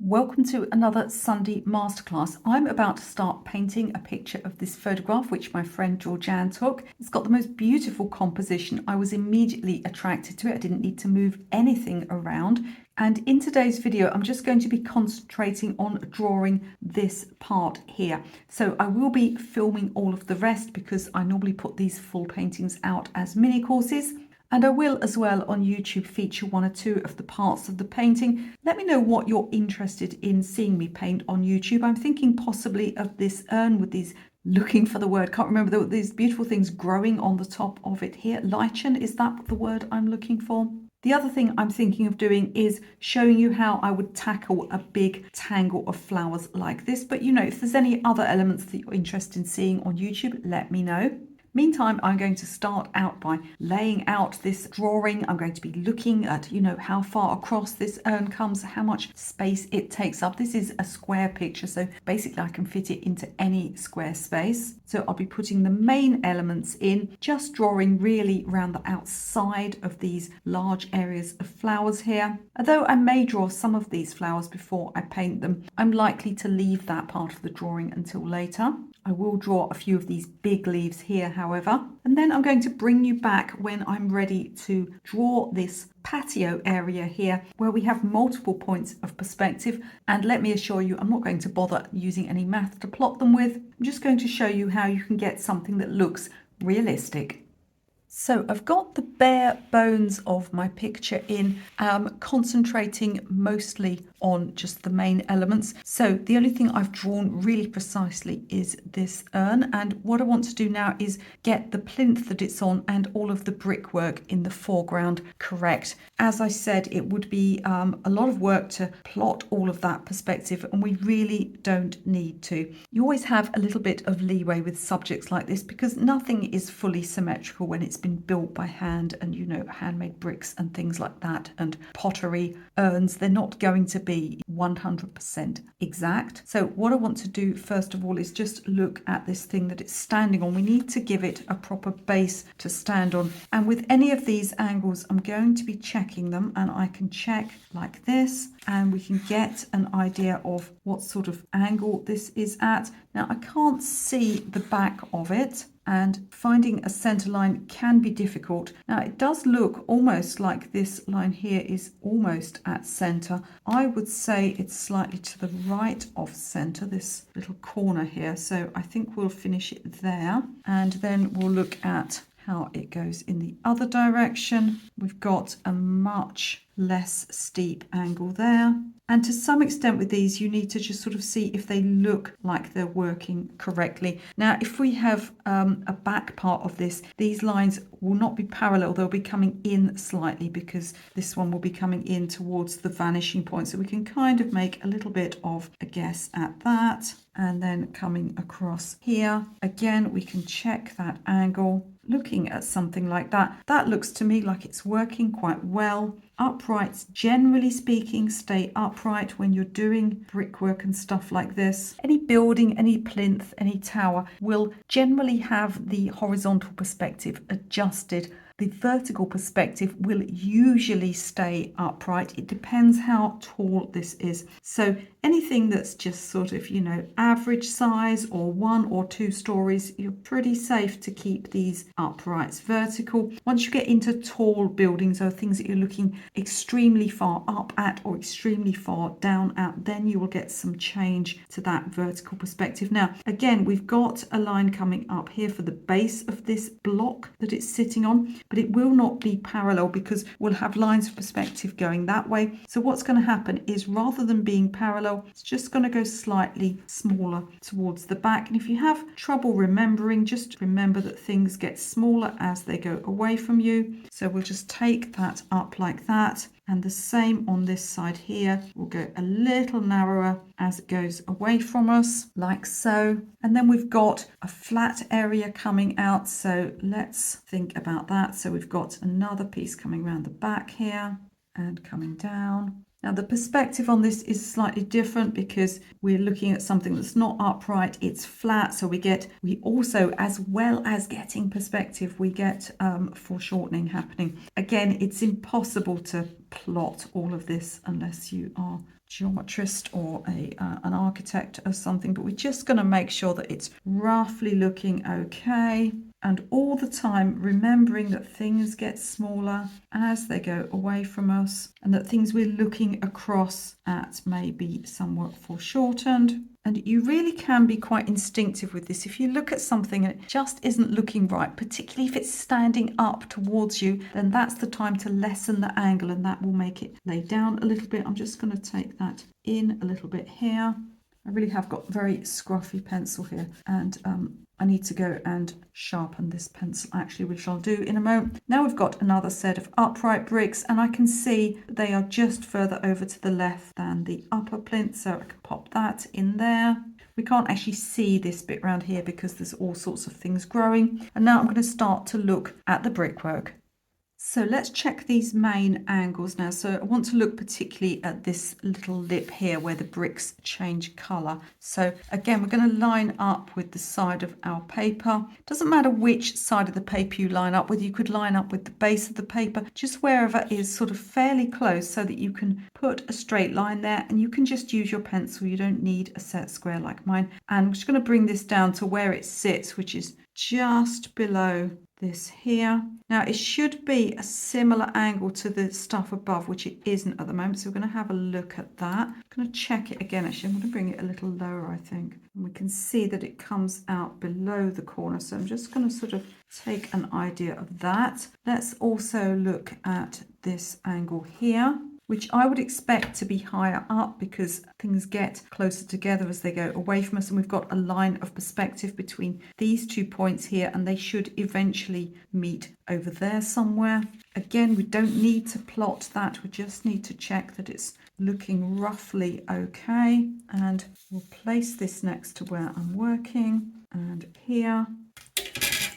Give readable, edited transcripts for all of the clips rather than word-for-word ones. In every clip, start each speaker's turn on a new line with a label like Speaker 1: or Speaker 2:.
Speaker 1: Welcome to another Sunday Masterclass. I'm about to start painting a picture of this photograph which my friend Georgianne took. It's got the most beautiful composition. I was immediately attracted to it. I didn't need to move anything around. And in today's video, I'm just going to be concentrating on drawing this part here. So I will be filming all of the rest because I normally put these full paintings out as mini courses. And I will as well on YouTube feature one or two of the parts of the painting. Let me know what you're interested in seeing me paint on YouTube. I'm thinking possibly of this urn with these, looking for the word, can't remember, these beautiful things growing on the top of it here. Lichen, is that the word I'm looking for? The other thing I'm thinking of doing is showing you how I would tackle a big tangle of flowers like this. But if there's any other elements that you're interested in seeing on YouTube, let me know. Meantime, I'm going to start out by laying out this drawing. I'm going to be looking at, how far across this urn comes, how much space it takes up. This is a square picture, so basically I can fit it into any square space. So I'll be putting the main elements in, just drawing really around the outside of these large areas of flowers here. Although I may draw some of these flowers before I paint them, I'm likely to leave that part of the drawing until later. I will draw a few of these big leaves here, however, and then I'm going to bring you back when I'm ready to draw this patio area here where we have multiple points of perspective. And let me assure you, I'm not going to bother using any math to plot them with. I'm just going to show you how you can get something that looks realistic. So I've got the bare bones of my picture in, concentrating mostly on just the main elements. So the only thing I've drawn really precisely is this urn. And what I want to do now is get the plinth that it's on and all of the brickwork in the foreground correct. As I said, it would be a lot of work to plot all of that perspective, and we really don't need to. You always have a little bit of leeway with subjects like this because nothing is fully symmetrical when it's been built by hand, and handmade bricks and things like that, and pottery urns, they're not going to be 100% exact. So what I want to do first of all is just look at this thing that it's standing on. We need to give it a proper base to stand on, and with any of these angles I'm going to be checking them, and I can check like this and we can get an idea of what sort of angle this is at. Now I can't see the back of it, and finding a center line can be difficult. Now it does look almost like this line here is almost at center. I would say it's slightly to the right of center, this little corner here. So I think we'll finish it there, and then we'll look at how it goes in the other direction. We've got a much less steep angle there. And to some extent with these, you need to just sort of see if they look like they're working correctly. Now, if we have a back part of this, these lines will not be parallel. They'll be coming in slightly because this one will be coming in towards the vanishing point. So we can kind of make a little bit of a guess at that. And then coming across here, again, we can check that angle. Looking at something like that, that looks to me like it's working quite well. Uprights, generally speaking, stay upright when you're doing brickwork and stuff like this. Any building, any plinth, any tower will generally have the horizontal perspective adjusted. The vertical perspective will usually stay upright. It depends how tall this is. So anything that's just sort of, average size or 1 or 2 stories, you're pretty safe to keep these uprights vertical. Once you get into tall buildings or things that you're looking extremely far up at or extremely far down at, then you will get some change to that vertical perspective. Now, again, we've got a line coming up here for the base of this block that it's sitting on, but it will not be parallel because we'll have lines of perspective going that way. So what's going to happen is rather than being parallel, it's just going to go slightly smaller towards the back. And if you have trouble remembering, just remember that things get smaller as they go away from you. So we'll just take that up like that. And the same on this side here. We'll go a little narrower as it goes away from us, like so. And then we've got a flat area coming out. So let's think about that. So we've got another piece coming around the back here and coming down. Now the perspective on this is slightly different because we're looking at something that's not upright, it's flat. So we also, as well as getting perspective, we get foreshortening happening. Again, it's impossible to plot all of this unless you are geometrist or an architect or something, but we're just going to make sure that it's roughly looking okay. And all the time remembering that things get smaller as they go away from us, and that things we're looking across at may be somewhat foreshortened. And you really can be quite instinctive with this. If you look at something and it just isn't looking right, particularly if it's standing up towards you, then that's the time to lessen the angle, and that will make it lay down a little bit. I'm just going to take that in a little bit here. I really have got very scruffy pencil here, and I need to go and sharpen this pencil actually, which I'll do in a moment. Now we've got another set of upright bricks, and I can see they are just further over to the left than the upper plinth, so I can pop that in there. We can't actually see this bit around here because there's all sorts of things growing. And now I'm going to start to look at the brickwork. So let's check these main angles now. So I want to look particularly at this little lip here where the bricks change colour. So again, we're going to line up with the side of our paper. Doesn't matter which side of the paper you line up with. You could line up with the base of the paper, just wherever is sort of fairly close, so that you can put a straight line there, and you can just use your pencil. You don't need a set square like mine. And I'm just going to bring this down to where it sits, which is just below this here. Now it should be a similar angle to the stuff above, which it isn't at the moment, so we're going to have a look at that. I'm going to check it again. Actually, I'm going to bring it a little lower, I think, and we can see that it comes out below the corner, so I'm just going to sort of take an idea of that. Let's also look at this angle here, which I would expect to be higher up because things get closer together as they go away from us. And we've got a line of perspective between these 2 points here, and they should eventually meet over there somewhere. Again, we don't need to plot that. We just need to check that it's looking roughly okay. And we'll place this next to where I'm working, and here.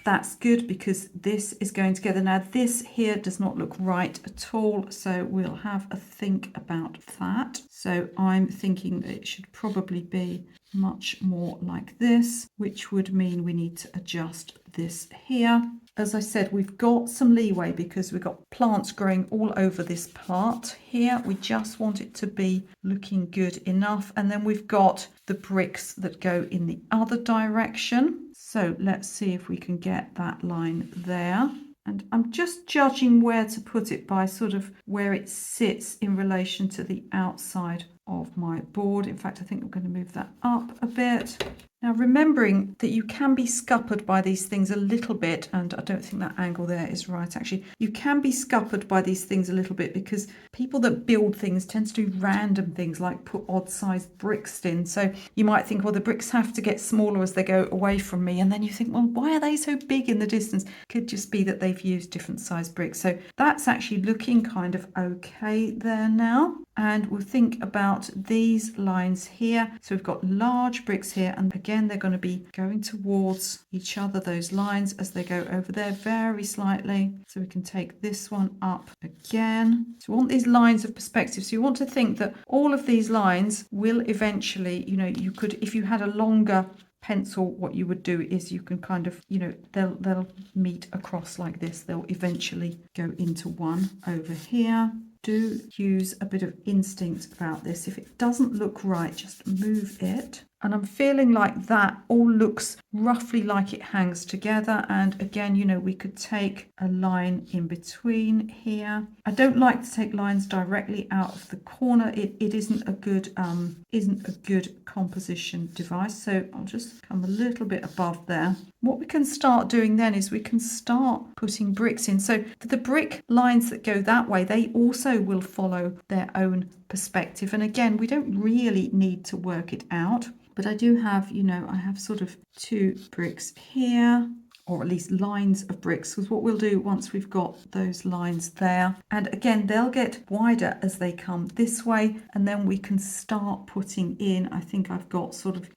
Speaker 1: That's good because this is going together. Now this here does not look right at all, so we'll have a think about that. So I'm thinking that it should probably be much more like this, which would mean we need to adjust this here. As I said, we've got some leeway because we've got plants growing all over this part here. We just want it to be looking good enough. And then we've got the bricks that go in the other direction. So let's see if we can get that line there. And I'm just judging where to put it by sort of where it sits in relation to the outside of my board. In fact, I think we're going to move that up a bit. Now, remembering that you can be scuppered by these things a little bit, and I don't think that angle there is right, actually. You can be scuppered by these things a little bit because people that build things tend to do random things like put odd-sized bricks in. So you might think, well, the bricks have to get smaller as they go away from me. And then you think, well, why are they so big in the distance? Could just be that they've used different sized bricks. So that's actually looking kind of okay there now. And we'll think about these lines here. So we've got large bricks here, and again, they're going to be going towards each other, those lines, as they go over there very slightly. So we can take this one up again. So we want these lines of perspective. So you want to think that all of these lines will eventually, you could, if you had a longer pencil, what you would do is you can kind of, they'll meet across like this. They'll eventually go into one over here. Do use a bit of instinct about this. If it doesn't look right, just move it. And I'm feeling like that all looks roughly like it hangs together. And again, we could take a line in between here. I don't like to take lines directly out of the corner. It isn't a good composition device. So I'll just come a little bit above there. What we can start doing then is we can start putting bricks in. So for the brick lines that go that way, they also will follow their own perspective. And again, we don't really need to work it out. But I do have, I have sort of 2 bricks here, or at least lines of bricks, because what we'll do once we've got those lines there, and again, they'll get wider as they come this way, and then we can start putting in, I think I've got sort of,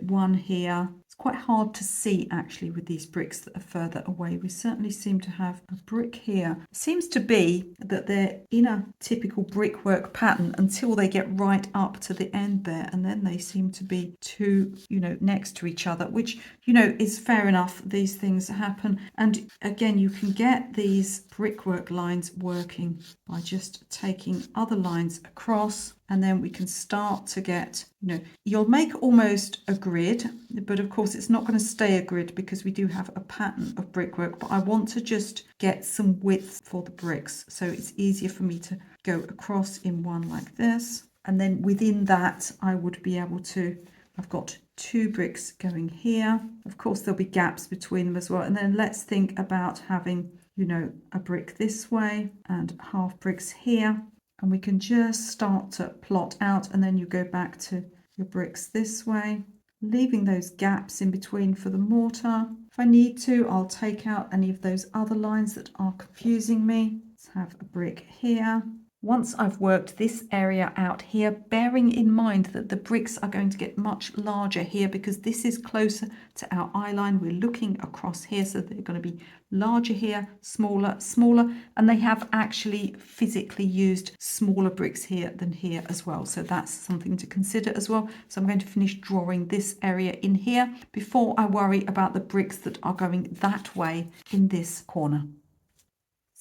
Speaker 1: one here. Quite hard to see actually with these bricks that are further away. We certainly seem to have a brick here. It seems to be that they're in a typical brickwork pattern until they get right up to the end there, and then they seem to be 2, next to each other, which, is fair enough. These things happen. And again, you can get these brickwork lines working by just taking other lines across and then we can start to get, you'll make almost a grid, but of course it's not going to stay a grid because we do have a pattern of brickwork, but I want to just get some width for the bricks, so it's easier for me to go across in one like this, and then within that I would be able to, I've got 2 bricks going here, of course there'll be gaps between them as well, and then let's think about having, a brick this way and half bricks here, and we can just start to plot out, and then you go back to your bricks this way, leaving those gaps in between for the mortar. If I need to, I'll take out any of those other lines that are confusing me. Let's have a brick here. Once I've worked this area out here, bearing in mind that the bricks are going to get much larger here because this is closer to our eye line, we're looking across here, so they're going to be larger here, smaller, and they have actually physically used smaller bricks here than here as well, so that's something to consider as well. So I'm going to finish drawing this area in here before I worry about the bricks that are going that way in this corner.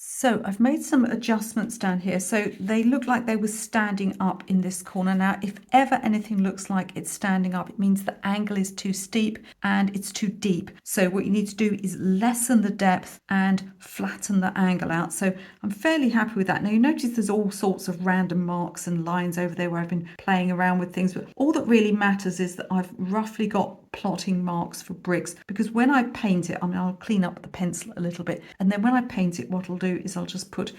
Speaker 1: So I've made some adjustments down here. So they look like they were standing up in this corner. Now, if ever anything looks like it's standing up, it means the angle is too steep and it's too deep. So what you need to do is lessen the depth and flatten the angle out. So I'm fairly happy with that. Now, you notice there's all sorts of random marks and lines over there where I've been playing around with things, but all that really matters is that I've roughly got plotting marks for bricks, because when I paint it, I'll clean up the pencil a little bit, and then when I paint it, what I'll do is I'll just put,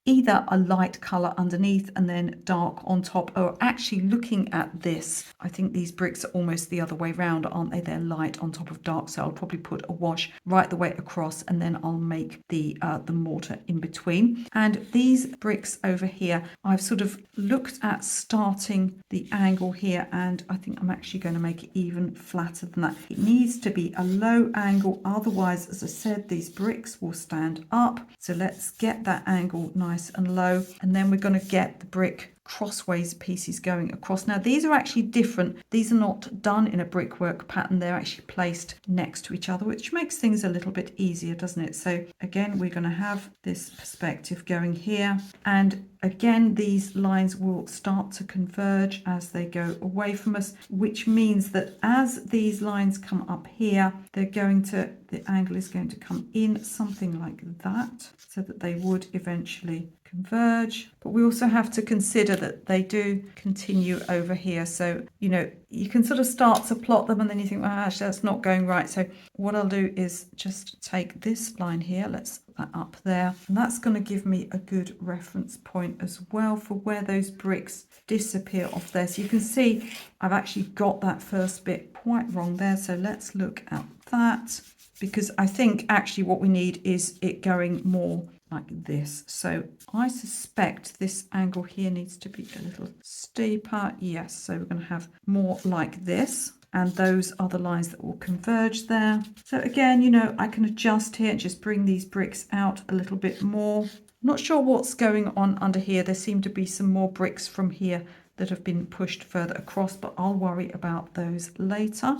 Speaker 1: either a light color underneath and then dark on top, or actually looking at this, I think these bricks are almost the other way round, aren't they? They're light on top of dark, so I'll probably put a wash right the way across, and then I'll make the mortar in between. And these bricks over here, I've sort of looked at starting the angle here, and I think I'm actually going to make it even flatter than that. It needs to be a low angle, otherwise, as I said, these bricks will stand up. So let's get that angle nice and low, and then we're going to get the brick crossways pieces going across. Now these are actually different. These are not done in a brickwork pattern. They're actually placed next to each other, which makes things a little bit easier, doesn't it? So again, we're going to have this perspective going here, and again these lines will start to converge as they go away from us, which means that as these lines come up here, the angle is going to come in something like that, so that they would eventually converge. But we also have to consider that they do continue over here, so you can sort of start to plot them and then you think, well, actually that's not going right. So what I'll do is just take this line here, let's put that up there, and that's going to give me a good reference point as well for where those bricks disappear off there. So you can see I've actually got that first bit quite wrong there, so let's look at that, because I think actually what we need is it going more like this. So I suspect this angle here needs to be a little steeper. Yes, so we're going to have more like this, and those are the lines that will converge there. So again, I can adjust here and just bring these bricks out a little bit more. I'm not sure what's going on under here. There seem to be some more bricks from here that have been pushed further across, but I'll worry about those later.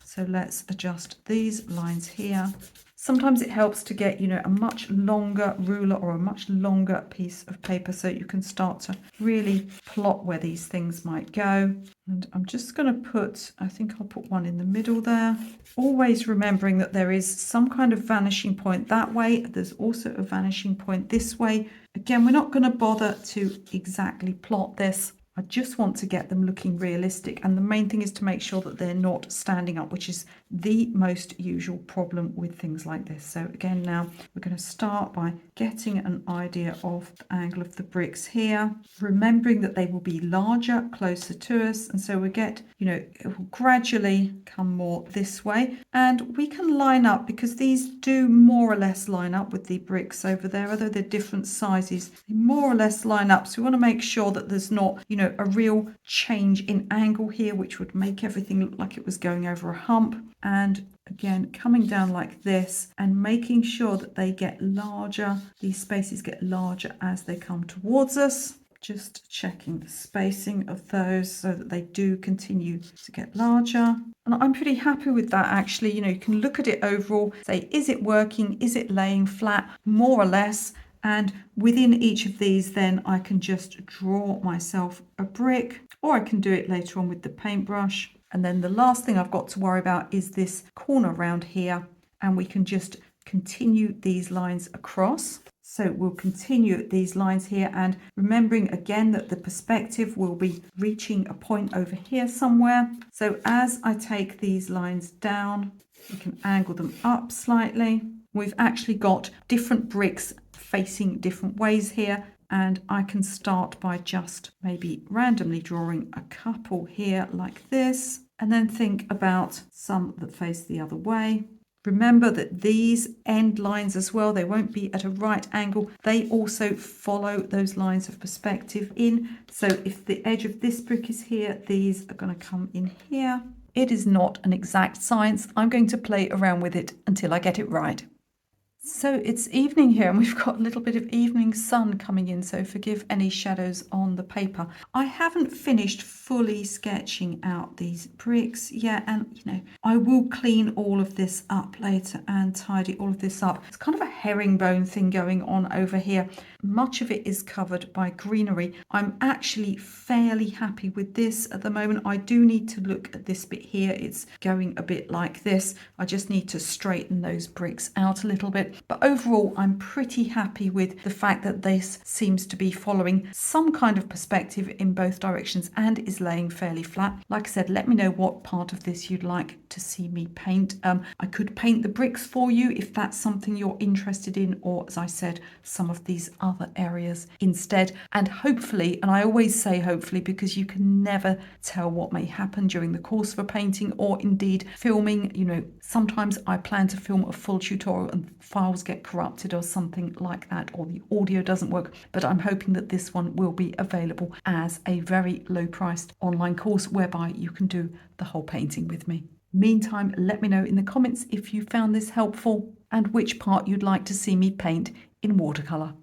Speaker 1: So let's adjust these lines here. Sometimes it helps to get, a much longer ruler or a much longer piece of paper, so you can start to really plot where these things might go. And I'm just going to I think I'll put one in the middle there. Always remembering that there is some kind of vanishing point that way. There's also a vanishing point this way. Again, we're not going to bother to exactly plot this. I just want to get them looking realistic, and the main thing is to make sure that they're not standing up, which is the most usual problem with things like this. So again, now we're going to start by getting an idea of the angle of the bricks here, remembering that they will be larger closer to us, and so we get, it will gradually come more this way, and we can line up, because these do more or less line up with the bricks over there, although they're different sizes, they more or less line up. So we want to make sure that there's not, a real change in angle here, which would make everything look like it was going over a hump. And again, coming down like this and making sure that they get larger, these spaces get larger as they come towards us. Just checking the spacing of those so that they do continue to get larger. And I'm pretty happy with that, actually. You can look at it overall, say, is it working? Is it laying flat? More or less. And within each of these, then I can just draw myself a brick, or I can do it later on with the paintbrush. And then the last thing I've got to worry about is this corner around here, and we can just continue these lines across. So we'll continue these lines here, and remembering again that the perspective will be reaching a point over here somewhere. So as I take these lines down, we can angle them up slightly. We've actually got different bricks facing different ways here, and I can start by just maybe randomly drawing a couple here like this, and then think about some that face the other way. Remember that these end lines as well, they won't be at a right angle. They also follow those lines of perspective in. So if the edge of this brick is here, these are going to come in here. It is not an exact science. I'm going to play around with it until I get it right. So it's evening here, and we've got a little bit of evening sun coming in, so forgive any shadows on the paper. I haven't finished fully sketching out these bricks yet, and I will clean all of this up later and tidy all of this up. It's kind of a herringbone thing going on over here. Much of it is covered by greenery. I'm actually fairly happy with this at the moment. I do need to look at this bit here. It's going a bit like this. I just need to straighten those bricks out a little bit. But overall, I'm pretty happy with the fact that this seems to be following some kind of perspective in both directions and is laying fairly flat. Like I said, let me know what part of this you'd like to see me paint. I could paint the bricks for you if that's something you're interested in, or as I said, some of these other areas instead. And hopefully, and I always say hopefully because you can never tell what may happen during the course of a painting or indeed filming. Sometimes I plan to film a full tutorial and files get corrupted or something like that, or the audio doesn't work, but I'm hoping that this one will be available as a very low priced online course whereby you can do the whole painting with me. Meantime, let me know in the comments if you found this helpful and which part you'd like to see me paint in watercolour.